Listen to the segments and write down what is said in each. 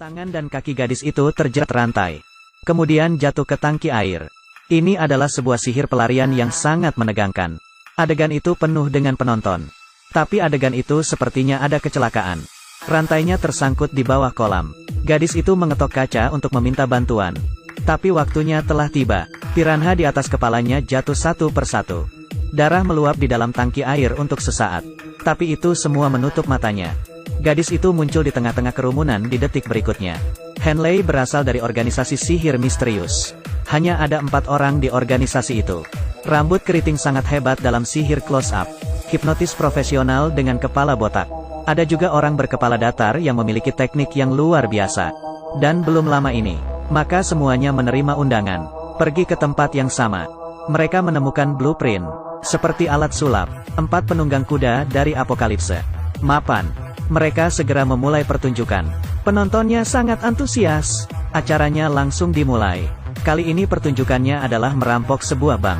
Tangan dan kaki gadis itu terjerat rantai. Kemudian jatuh ke tangki air. Ini adalah sebuah sihir pelarian yang sangat menegangkan. Adegan itu penuh dengan penonton. Tapi adegan itu sepertinya ada kecelakaan. Rantainya tersangkut di bawah kolam. Gadis itu mengetok kaca untuk meminta bantuan. Tapi waktunya telah tiba. Piranha di atas kepalanya jatuh satu persatu. Darah meluap di dalam tangki air untuk sesaat. Tapi itu semua menutup matanya. Gadis itu muncul di tengah-tengah kerumunan di detik berikutnya. Henley berasal dari organisasi sihir misterius. Hanya ada 4 orang di organisasi itu. Rambut keriting sangat hebat dalam sihir close-up. Hipnotis profesional dengan kepala botak. Ada juga orang berkepala datar yang memiliki teknik yang luar biasa. Dan belum lama ini, maka semuanya menerima undangan. Pergi ke tempat yang sama. Mereka menemukan blueprint. Seperti alat sulap. 4 penunggang kuda dari apokalipse. Mapan. Mereka segera memulai pertunjukan. Penontonnya sangat antusias. Acaranya langsung dimulai. Kali ini pertunjukannya adalah merampok sebuah bank.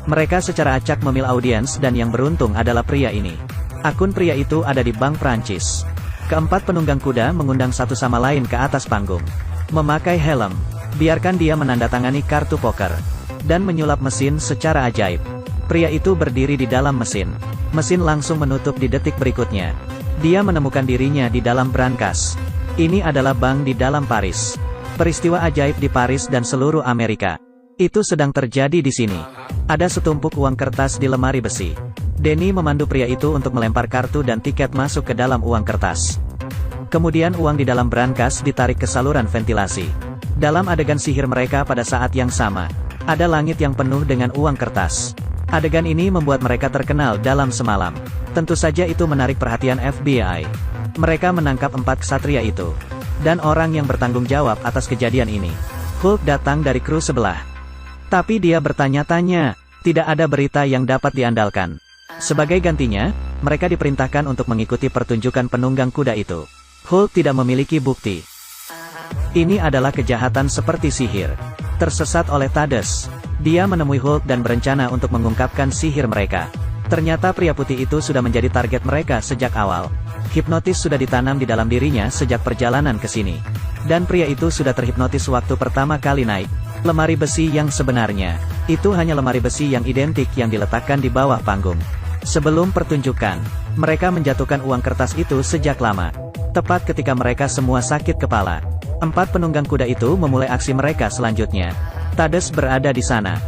Mereka secara acak memil audiens dan yang beruntung adalah pria ini. Akun pria itu ada di Bank Prancis. Keempat penunggang kuda mengundang satu sama lain ke atas panggung. Memakai helm. Biarkan dia menandatangani kartu poker. Dan menyulap mesin secara ajaib. Pria itu berdiri di dalam mesin. Mesin langsung menutup di detik berikutnya. Dia menemukan dirinya di dalam brankas. Ini adalah bank di dalam Paris. Peristiwa ajaib di Paris dan seluruh Amerika. Itu sedang terjadi di sini. Ada setumpuk uang kertas di lemari besi. Denny memandu pria itu untuk melempar kartu dan tiket masuk ke dalam uang kertas. Kemudian uang di dalam brankas ditarik ke saluran ventilasi. Dalam adegan sihir mereka pada saat yang sama, ada langit yang penuh dengan uang kertas. Adegan ini membuat mereka terkenal dalam semalam. Tentu saja itu menarik perhatian FBI. Mereka menangkap 4 ksatria itu. Dan orang yang bertanggung jawab atas kejadian ini. Hulk datang dari kru sebelah. Tapi dia bertanya-tanya, tidak ada berita yang dapat diandalkan. Sebagai gantinya, mereka diperintahkan untuk mengikuti pertunjukan penunggang kuda itu. Hulk tidak memiliki bukti. Ini adalah kejahatan seperti sihir. Tersesat oleh Thaddeus. Dia menemui Hulk dan berencana untuk mengungkapkan sihir mereka. Ternyata pria putih itu sudah menjadi target mereka sejak awal. Hipnotis sudah ditanam di dalam dirinya sejak perjalanan ke sini. Dan pria itu sudah terhipnotis waktu pertama kali naik. Lemari besi yang sebenarnya. Itu hanya lemari besi yang identik yang diletakkan di bawah panggung. Sebelum pertunjukan, mereka menjatuhkan uang kertas itu sejak lama. Tepat ketika mereka semua sakit kepala. 4 penunggang kuda itu memulai aksi mereka selanjutnya. Thaddeus berada di sana.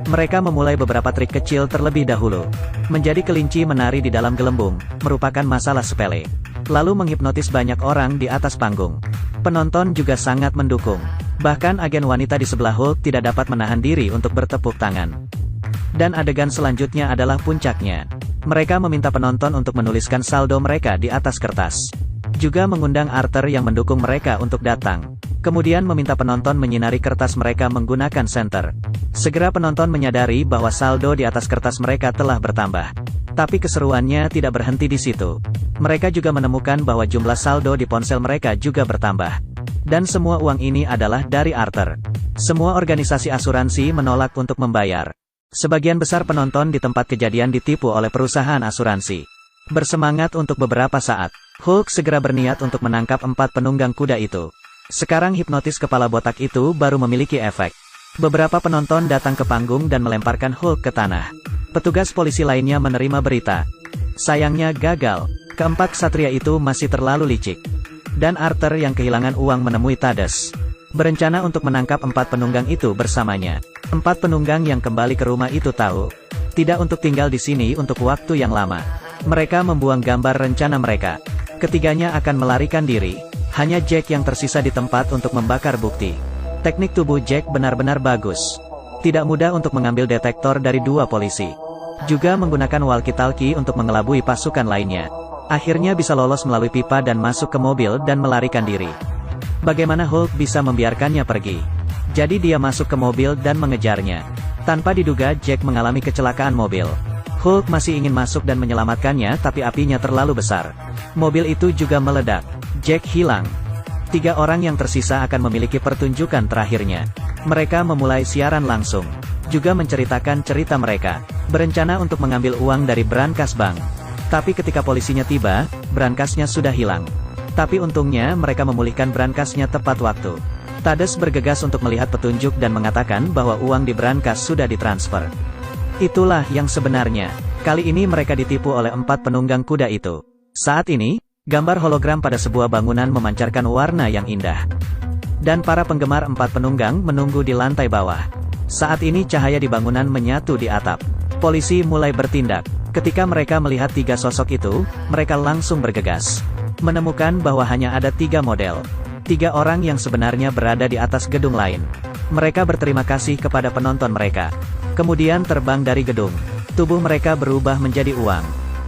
Mereka memulai beberapa trik kecil terlebih dahulu. Menjadi kelinci menari di dalam gelembung, merupakan masalah sepele. Lalu menghipnotis banyak orang di atas panggung. Penonton juga sangat mendukung. Bahkan agen wanita di sebelah Hulk tidak dapat menahan diri untuk bertepuk tangan. Dan adegan selanjutnya adalah puncaknya. Mereka meminta penonton untuk menuliskan saldo mereka di atas kertas. Juga mengundang Arthur yang mendukung mereka untuk datang. Kemudian meminta penonton menyinari kertas mereka menggunakan senter. Segera penonton menyadari bahwa saldo di atas kertas mereka telah bertambah. Tapi keseruannya tidak berhenti di situ. Mereka juga menemukan bahwa jumlah saldo di ponsel mereka juga bertambah. Dan semua uang ini adalah dari Arthur. Semua organisasi asuransi menolak untuk membayar. Sebagian besar penonton di tempat kejadian ditipu oleh perusahaan asuransi. Bersemangat untuk beberapa saat, Hulk segera berniat untuk menangkap 4 penunggang kuda itu. Sekarang hipnotis kepala botak itu baru memiliki efek. Beberapa penonton datang ke panggung dan melemparkan Hulk ke tanah. Petugas polisi lainnya menerima berita. Sayangnya gagal. Keempat ksatria itu masih terlalu licik. Dan Arthur yang kehilangan uang menemui Thaddeus. Berencana untuk menangkap 4 penunggang itu bersamanya. 4 penunggang yang kembali ke rumah itu tahu. Tidak untuk tinggal di sini untuk waktu yang lama. Mereka membuang gambar rencana mereka. Ketiganya akan melarikan diri. Hanya Jack yang tersisa di tempat untuk membakar bukti. Teknik tubuh Jack benar-benar bagus. Tidak mudah untuk mengambil detektor dari 2 polisi. Juga menggunakan walkie-talkie untuk mengelabui pasukan lainnya. Akhirnya bisa lolos melalui pipa dan masuk ke mobil dan melarikan diri. Bagaimana Hulk bisa membiarkannya pergi? Jadi dia masuk ke mobil dan mengejarnya. Tanpa diduga Jack mengalami kecelakaan mobil. Hulk masih ingin masuk dan menyelamatkannya tapi apinya terlalu besar. Mobil itu juga meledak. Jack hilang. 3 orang yang tersisa akan memiliki pertunjukan terakhirnya. Mereka memulai siaran langsung. Juga menceritakan cerita mereka. Berencana untuk mengambil uang dari brankas bank. Tapi ketika polisinya tiba, brankasnya sudah hilang. Tapi untungnya mereka memulihkan brankasnya tepat waktu. Tades bergegas untuk melihat petunjuk dan mengatakan bahwa uang di brankas sudah ditransfer. Itulah yang sebenarnya. Kali ini mereka ditipu oleh 4 penunggang kuda itu. Saat ini, gambar hologram pada sebuah bangunan memancarkan warna yang indah. Dan para penggemar 4 penunggang menunggu di lantai bawah. Saat ini cahaya di bangunan menyatu di atap. Polisi mulai bertindak. Ketika mereka melihat 3 sosok itu, mereka langsung bergegas. Menemukan bahwa hanya ada 3 model. 3 orang yang sebenarnya berada di atas gedung lain. Mereka berterima kasih kepada penonton mereka. Kemudian terbang dari gedung. Tubuh mereka berubah menjadi uang.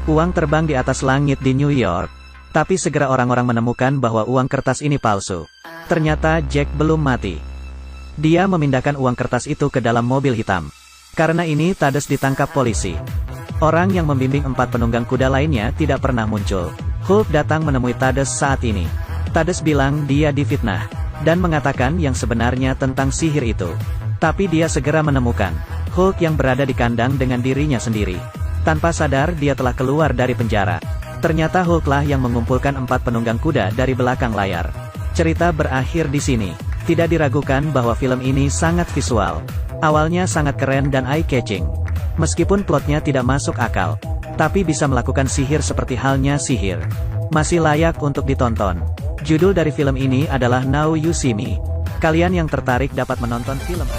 Uang terbang di atas langit di New York. Tapi segera orang-orang menemukan bahwa uang kertas ini palsu. Ternyata Jack belum mati. Dia memindahkan uang kertas itu ke dalam mobil hitam. Karena ini Tades ditangkap polisi. Orang yang membimbing 4 penunggang kuda lainnya tidak pernah muncul. Hulk datang menemui Tades saat ini. Tades bilang dia difitnah, dan mengatakan yang sebenarnya tentang sihir itu. Tapi dia segera menemukan Hulk yang berada di kandang dengan dirinya sendiri. Tanpa sadar dia telah keluar dari penjara. Ternyata Hulklah yang mengumpulkan 4 penunggang kuda dari belakang layar. Cerita berakhir di sini. Tidak diragukan bahwa film ini sangat visual. Awalnya sangat keren dan eye-catching. Meskipun plotnya tidak masuk akal, tapi bisa melakukan sihir seperti halnya sihir. Masih layak untuk ditonton. Judul dari film ini adalah Now You See Me. Kalian yang tertarik dapat menonton film